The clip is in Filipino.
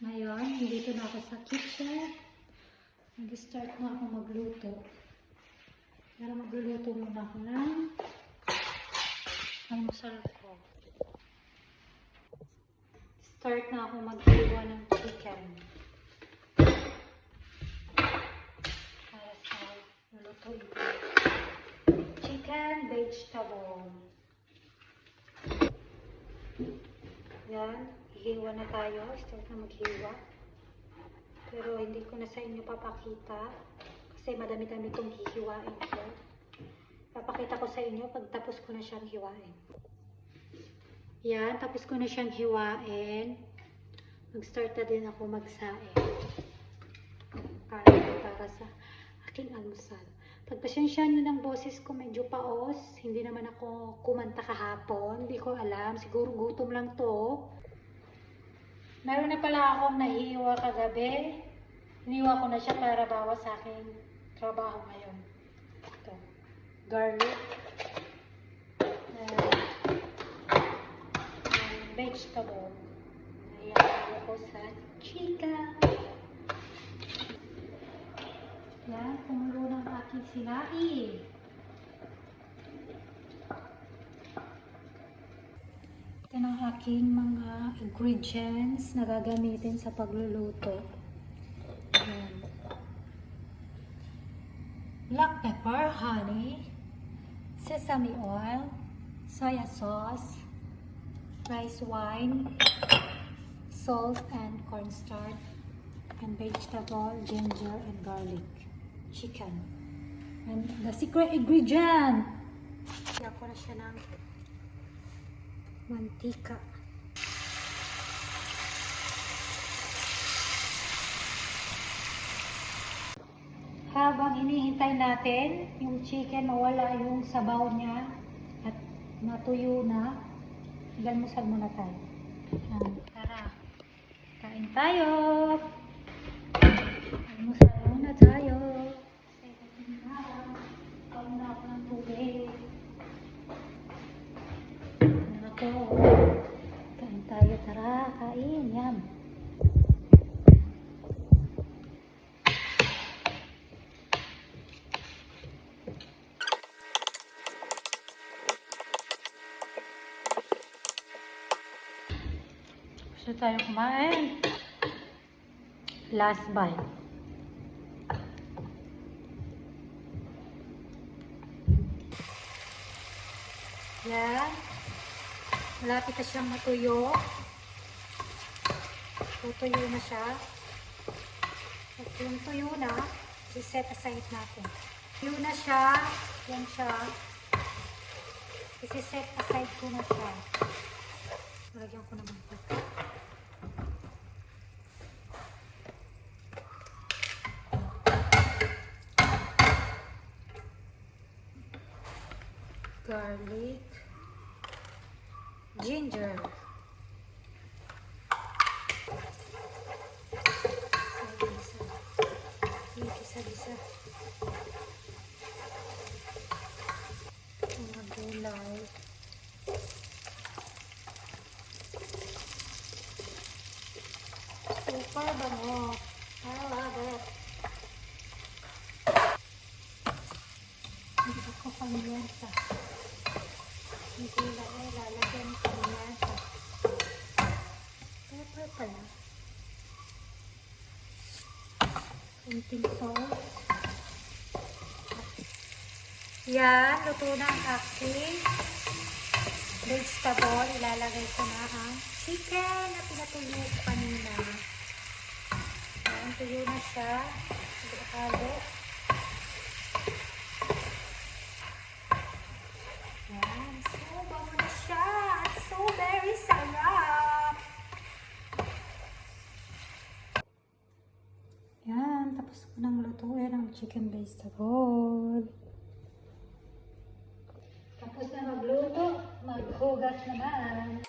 Ngayon, dito na ako sa kitchen. Nag-start na ako magluto. Pero magluluto muna ako ng almusal ko. Start na ako maghiwa ng chicken. Para sa luluto ito. Chicken vegetable. Yan. Hiwa na tayo. Start na maghiwa. Pero hindi ko na sa inyo papakita. Kasi madami-dami itong hihiwain ko. Papakita ko sa inyo pag tapos ko na siyang hiwain. Yan. Tapos ko na siyang hiwain. Mag-start na din ako magsaing. Para sa aking almusal. Pagpasyensyahan nyo ng boses ko medyo paos. Hindi naman ako kumanta kahapon. Hindi ko alam. Siguro gutom lang to. Meron na pala akong nahiwa kagabi. Hiniwa ko na siya para bawas sa aking trabaho ngayon. Ito. Garlic. Vegetable. Ayan ko sa chicken. Yan. Kumulo ng aking sinain. Ito ng aking mga ingredients na gagamitin sa pagluluto. Ayan. Black pepper, honey, sesame oil, soya sauce, rice wine, salt and cornstarch, and vegetable, ginger and garlic, chicken. And the secret ingredient! Kaya ko na siya ng mantika. Habang hinihintay natin yung chicken mawala yung sabaw niya at natuyo na, almusal muna tayo. Tara, kain tayo! Almusal muna tayo. Kain na ako ng tubig. Kain tayo, tara, kain, yan. Gusto tayo kumain. Last bite. Yan. Malapit na siyang matuyo. Tutuyo na siya. At yung tuyo na, i-set aside natin. Tuyo na siya. Yan siya. I-set aside ko na siya. Lagyan ko naman ito. Garlic. Ginger. Gisa-gisa. Mga gulay. Super bango. I love it. Hindi ko pamilyansa. Yung gulay ay lalagyan ko pamilyansa. Pepper pala. Kunting salt. Yan, luto na ang aking vegetable. Ilalagay ko na ang chicken na pinatuyo ko kanina. Yan, tuyo na siya. Halo. Yan, so bango na siya. So very sarap. Yan, tapos ko nang lutuin ang chicken vegetable. Tapos na magluto, maghugas naman.